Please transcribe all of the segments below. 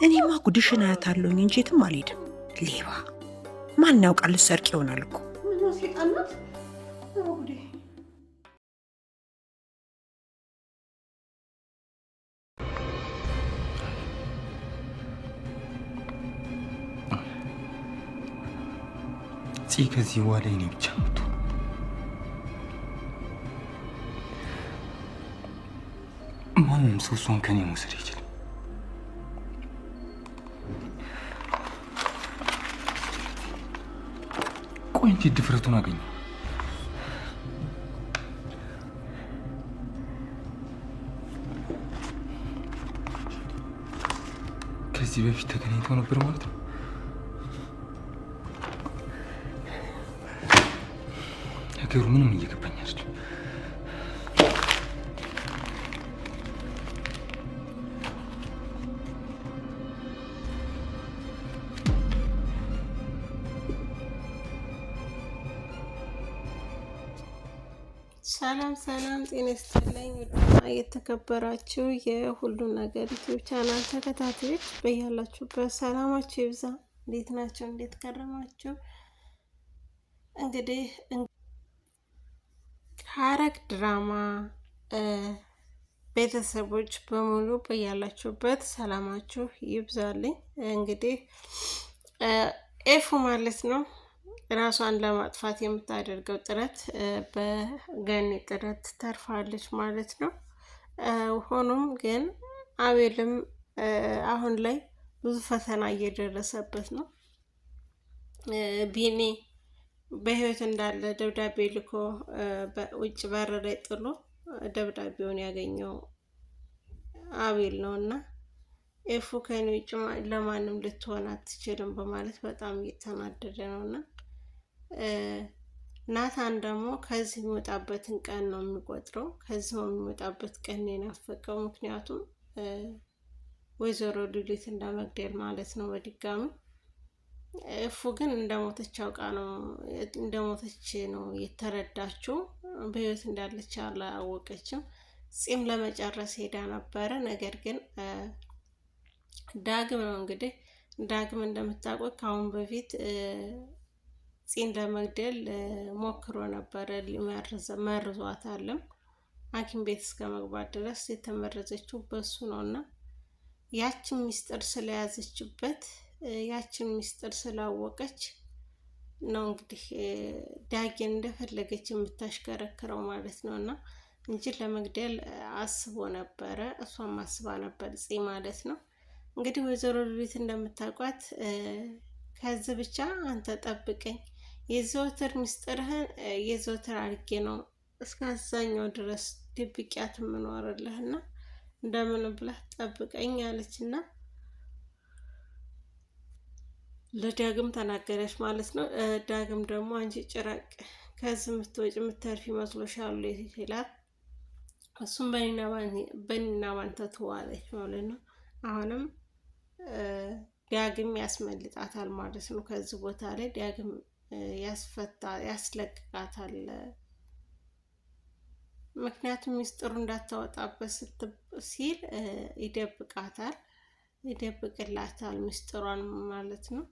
እኔማ ጉድሽን አያታለሁኝ እንጂ የትም አልሄድም። ሌባ ማን ያውቃል? ሰርቅ ይሆናል እኮ። ምን ሴጣናት ጉዴ! ከዚህ በኋላ እኔ ብቻ ነው ማንም ሰው እሷን ከኔ መውሰድ ይችላል። ቆይ እንዴት ድፍረቱን አገኘ? ከዚህ በፊት ተገናኝተው ነበር ማለት ነው? ነገሩ ምንም እየገባኝ አይደለም። ሰላም ጤና ይስጥልኝ። የተከበራችሁ የሁሉ ነገር ዩቲዩብ ቻናል ተከታታዮች በያላችሁበት ሰላማችሁ ይብዛ። እንዴት ናችሁ? እንዴት ከረማችሁ? እንግዲህ ሐረግ ድራማ ቤተሰቦች በሙሉ በያላችሁበት ሰላማችሁ ይብዛልኝ። እንግዲህ ኤፉ ማለት ነው ራሷን ለማጥፋት የምታደርገው ጥረት በገኒ ጥረት ተርፋለች ማለት ነው። ሆኖም ግን አቤልም አሁን ላይ ብዙ ፈተና እየደረሰበት ነው። ቢኒ በህይወት እንዳለ ደብዳቤ ልኮ ውጭ በር ላይ ጥሎ ደብዳቤውን ያገኘው አቤል ነው እና ኤፉ ከኔ ውጭ ለማንም ልትሆን አትችልም በማለት በጣም እየተናደደ ነው እና ናታን ደግሞ ከዚህ የሚወጣበትን ቀን ነው የሚቆጥረው። ከዚህ የሚወጣበት ቀን የናፈቀው ምክንያቱም ወይዘሮ ሉሊት እንደመግደል ማለት ነው በድጋሚ። እፉ ግን እንደሞተች አውቃ ነው እንደሞተች ነው የተረዳችው። በህይወት እንዳለች አላወቀችም። ጺም ለመጨረስ ሄዳ ነበረ። ነገር ግን ዳግም ነው እንግዲህ ዳግም እንደምታውቁት ከአሁን በፊት ጺን ለመግደል ሞክሮ ነበረ። መርዟታልም ሐኪም ቤት እስከ መግባት ድረስ የተመረዘችው በሱ ነውና ያችን ሚስጥር ስለያዘችበት ያችን ሚስጥር ስላወቀች ነው እንግዲህ ዳግን እንደፈለገች የምታሽከረክረው ማለት ነውና እንጂ ለመግደል አስቦ ነበረ። እሷም አስባ ነበር ጺ ማለት ነው። እንግዲህ ወይዘሮ ሉሊት እንደምታውቋት ከዚህ ብቻ አንተ ጠብቀኝ የዘወትር ሚስጥርህን የዘወትር አድርጌ ነው እስከ አዛኛው ድረስ ድብቂያት የምኖርልህና እንደምን ብለህ ጠብቀኝ አለችና ለዳግም ተናገረች ማለት ነው። ዳግም ደግሞ አንቺ ጭራቅ ከዚህ የምትወጪ የምትተርፊ መስሎሻል ይላል። እሱም በእኔና ባንተ ትዋለች ማለት ነው። አሁንም ዳግም ያስመልጣታል ማለት ነው። ከዚህ ቦታ ላይ ዳግም ያስለቅቃታል። ምክንያቱም ሚስጥሩ እንዳታወጣበት ሲል ይደብቅላታል ሚስጥሯን ማለት ነው።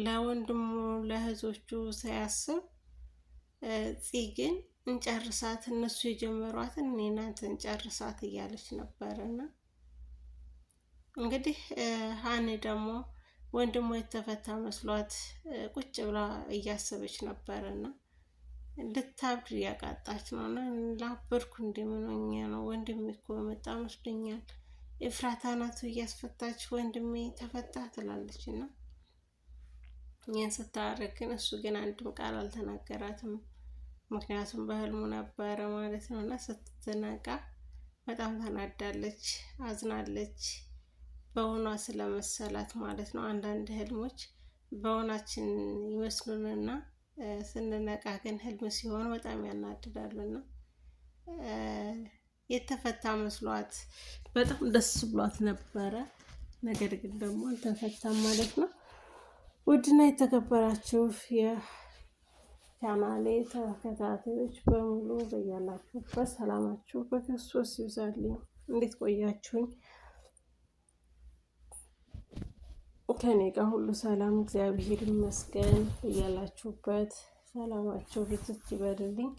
ለወንድሙ ለእህቶቹ ሳያስብ ፂ ግን እንጨርሳት እነሱ የጀመሯትን እኔ እናንተ እንጨርሳት እያለች ነበርና እንግዲህ ሀኒ ደግሞ ወንድሟ የተፈታ መስሏት ቁጭ ብላ እያሰበች ነበርና ልታብድ ያቃጣች ነውና ላበርኩ እንደምንኛ ነው ወንድሜ እኮ መጣ መስሎኛል። ኤፍራታ ናት እያስፈታች ወንድሜ ተፈታ ትላለችና ይህን ስታደርግ ግን እሱ ግን አንድም ቃል አልተናገራትም። ምክንያቱም በህልሙ ነበረ ማለት ነውና ስትነቃ በጣም ተናዳለች፣ አዝናለች። በሆኗ ስለመሰላት ማለት ነው። አንዳንድ ህልሞች በሆናችን ይመስሉንና ስንነቃ ግን ህልም ሲሆን በጣም ያናድዳሉና የተፈታ መስሏት በጣም ደስ ብሏት ነበረ። ነገር ግን ደግሞ አልተፈታም ማለት ነው። ውድና የተከበራችሁ የቻናሌ ተከታታዮች በሙሉ በያላችሁበት ሰላማችሁ በክርስቶስ ይብዛልኝ። እንዴት ቆያችሁኝ? ከኔ ጋር ሁሉ ሰላም እግዚአብሔር ይመስገን። እያላችሁበት ሰላማችሁ ብዝት ይበልልኝ።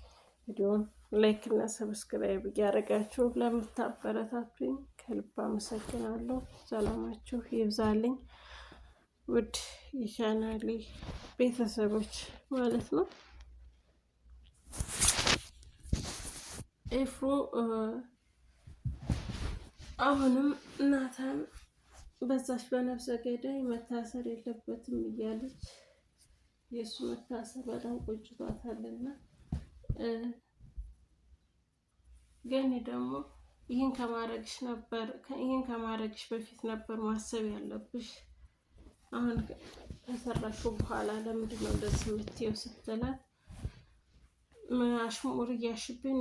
ቪዲዮን ላይክ እና ሰብስክራይብ እያደረጋችሁ ለምታበረታቱኝ ከልብ አመሰግናለሁ። ሰላማችሁ ይብዛልኝ። ውድ የቻናሌ ቤተሰቦች ማለት ነው። ኤፍሮ አሁንም ናታን በዛች በነፍሰ ገዳይ መታሰር የለበትም እያለች የእሱ መታሰር በጣም ቆጭቷታልና ግን ደግሞ ይህን ከማድረግሽ በፊት ነበር ማሰብ ያለብሽ። አሁን ከሰራሽው በኋላ ለምንድን ነው እንደዚህ የምትይው ስትላት አሽሙር እያሾሽብኝ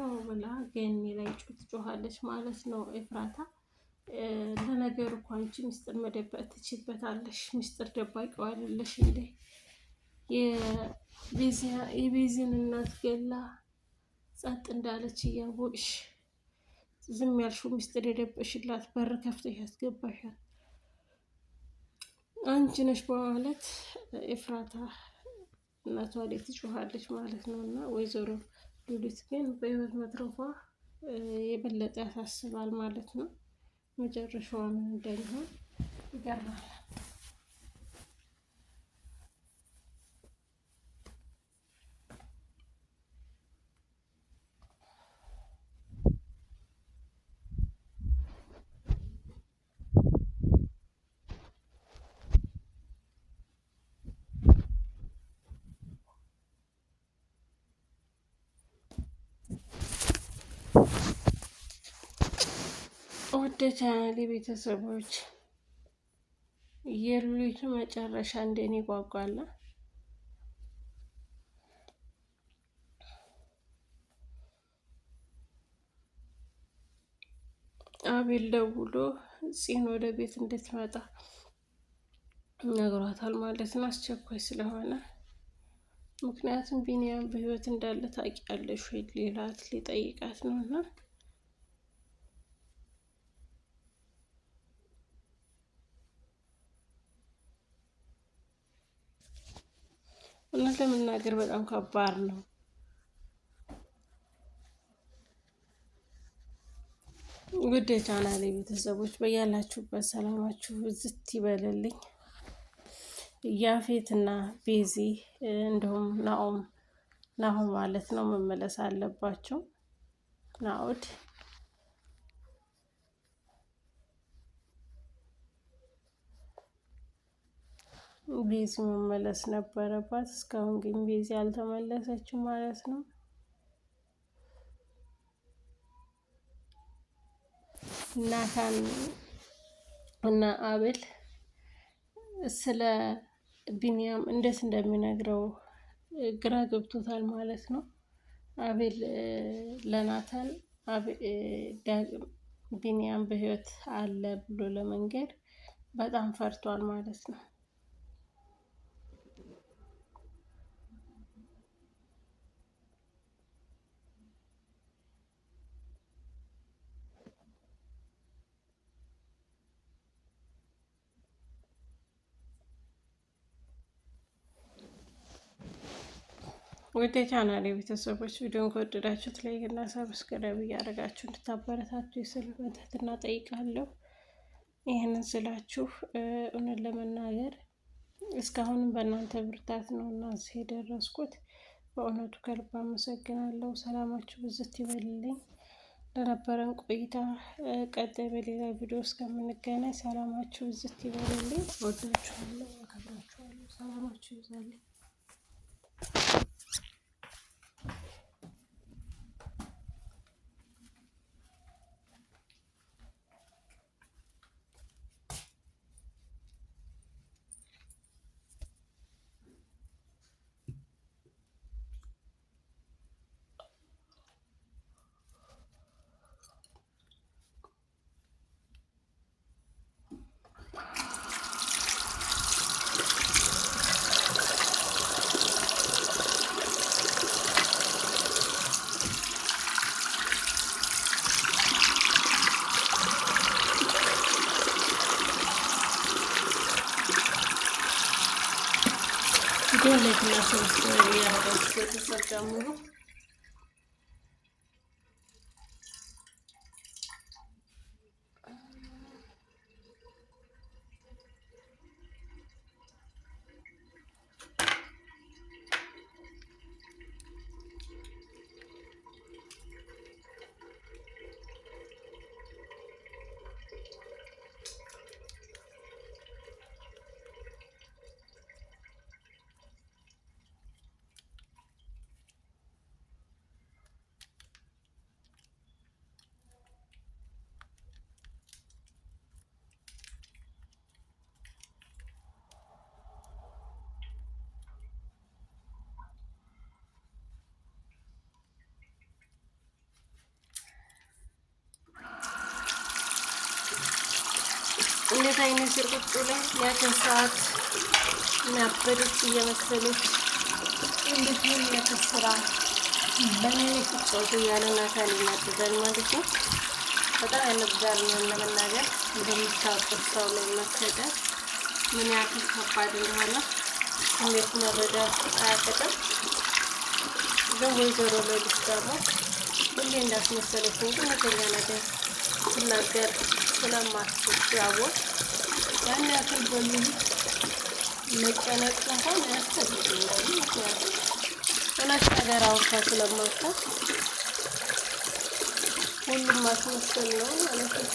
ነው ብላ ገኒ ላይ ትጮኻለች ማለት ነው። ኤፍራታ ለነገሩ እኮ አንቺ ሚስጥር መደበቅ ትችይበታለሽ፣ ሚስጥር ደባቂው አይደለሽ እንዴ? የቤዚን እናት ገላ ጸጥ እንዳለች እያወቅሽ ዝም ያልሽው ሚስጥር የደበሽላት በር ከፍተሽ ያስገባሻል አንቺ ነሽ በማለት ኤፍራታ እናቷ ላይ ትጮኻለች ማለት ነው። እና ወይዘሮ ሉሊት ግን በህይወት መትረፏ የበለጠ ያሳስባል ማለት ነው። መጨረሻዋ ምን እንደሚሆን ይገርማል። ወደ ቻናሌ ቤተሰቦች የሉሊቱ መጨረሻ እንደኔ ጓጓላ። አቤል ደውሎ ፂን ወደ ቤት እንድትመጣ ነግሯታል ማለት ነው፣ አስቸኳይ ስለሆነ። ምክንያቱም ቢኒያም በህይወት እንዳለ ታውቂያለሽ ወይ ሊጠይቃት ነው እና እውነት ለመናገር በጣም ከባድ ነው። ውድ የቻናሌ ቤተሰቦች በያላችሁበት ሰላማችሁ ዝት ይበልልኝ። ያፌትና ቤዚ እንዲሁም ናሆም ማለት ነው መመለስ አለባቸው። ናኦድ ቤዚ መመለስ ነበረባት። እስካሁን ግን ቤዚ አልተመለሰችም ማለት ነው። ናታን እና አቤል ስለ ቢኒያም እንዴት እንደሚነግረው ግራ ገብቶታል ማለት ነው። አቤል ለናታን ቢኒያም በህይወት አለ ብሎ ለመንገር በጣም ፈርቷል ማለት ነው። ወደ ቻናሌ ቤተሰቦች ቪዲዮን ከወደዳችሁት ላይክ እና ሰብስክራይብ እያደረጋችሁ እንድታበረታቱ ስል በትህትና ጠይቃለሁ። ይህንን ስላችሁ እውነት ለመናገር እስካሁንም በእናንተ ብርታት ነው እና እዚህ የደረስኩት። በእውነቱ ከልብ አመሰግናለሁ። ሰላማችሁ ብዝት ይበልልኝ። ለነበረን ቆይታ ቀጣይ በሌላ ቪዲዮ እስከምንገናኝ ሰላማችሁ ብዝት ይበልልኝ። ወዳችኋለሁ፣ አከብራችኋለሁ። ሰላማችሁ ይብዛልኝ። ቪዲዮ ላይክ እና ሰብስክራይብ ያደረጋችሁ ቤተሰብ ጀምሩ። እንደዛ አይነት ዝርቁጡ ላይ ያከሳት ናበደች እየመሰለች እንዴት ነው ያከስራ በእኔ ፍጮቱ ያለ ናታን ይናደዳል ማለት ነው። በጣም ያነጋር ነው ለመናገር እንደምታውቁት ሰው ላይ መፈጠር ምን ያክል ከባድ እንደሆነ እንዴት መረዳት አያቅትም። ግን ወይዘሮ ሌሊት ደግሞ ሁሌ እንዳስመሰለች እንጂ ነገኛ ነገር ስናገር ስለማትችል ሲያወቅ ያን ያክል በሚል መጨነቅ እንኳን አያስፈልግም። ምክንያቱም እውነት ነገር አውርታ ስለማውቃት ሁሉም ማስመሰል ነው ማለት ነው።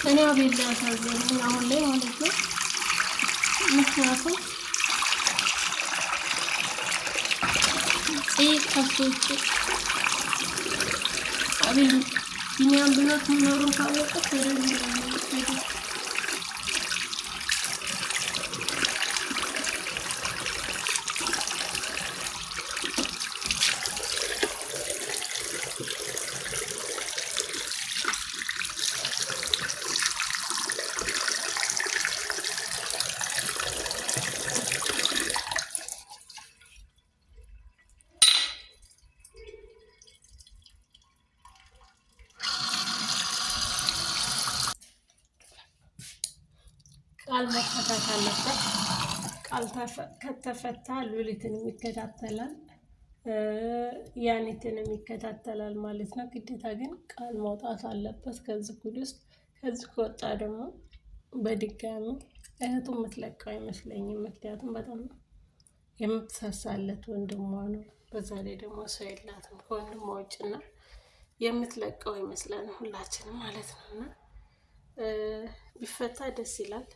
እኔ አቤል ያሳዘነኝ አሁን ላይ ማለት ነው። ምክንያቱም ከሶች አቤል ቢኒያም ብሎት መኖሩን ካወቀች ወደዚህ ነው። ቃል መፈታት አለበት። ቃል ከተፈታ ሉሊትን ይከታተላል፣ ያኔትን ይከታተላል ማለት ነው። ግዴታ ግን ቃል መውጣት አለበት ከዚህ ጉድ ውስጥ። ከዚህ ከወጣ ደግሞ በድጋሚ እህቱ የምትለቀው አይመስለኝም። ምክንያቱም በጣም የምትሳሳለት ወንድሟ ነው። በዛ ላይ ደግሞ ሰው የላትም ከወንድሟ ውጭና የምትለቀው ይመስለን ሁላችንም ማለት ነው። እና ቢፈታ ደስ ይላል።